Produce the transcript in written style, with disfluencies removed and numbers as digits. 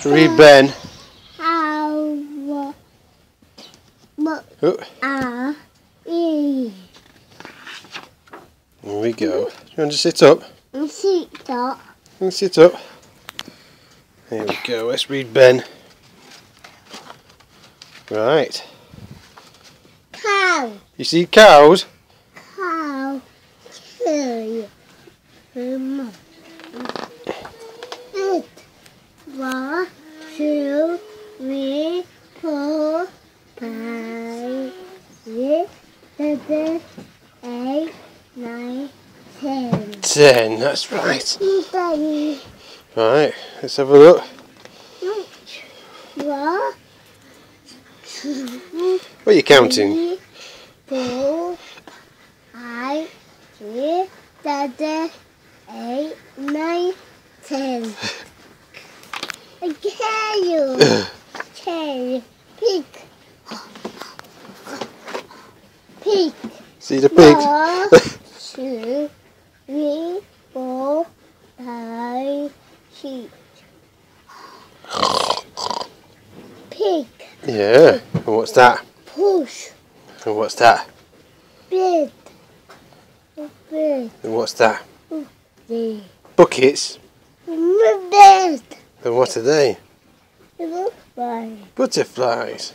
Read Ben. There we go. You want to sit up? Sit up. Sit up. There we go. Let's read Ben. Right. Cow. You see cows? Cow. One, two, three, four, 5, 6, 7, 8, 9, 10. 10, that's right. Daddy. Right, let's have a look. 1, 2, What are you counting? 3, 4, 5, 6, 7, 8, 9, 10. I tell you. 10. Pig. Pig. See the pig? 1, 2, 3, 4, 5, 6. Pig. Yeah. And what's that? Push. And what's that? Bed. Bed. And what's that? Bed. Buckets. Bed. And what are they? Butterfly. Butterflies.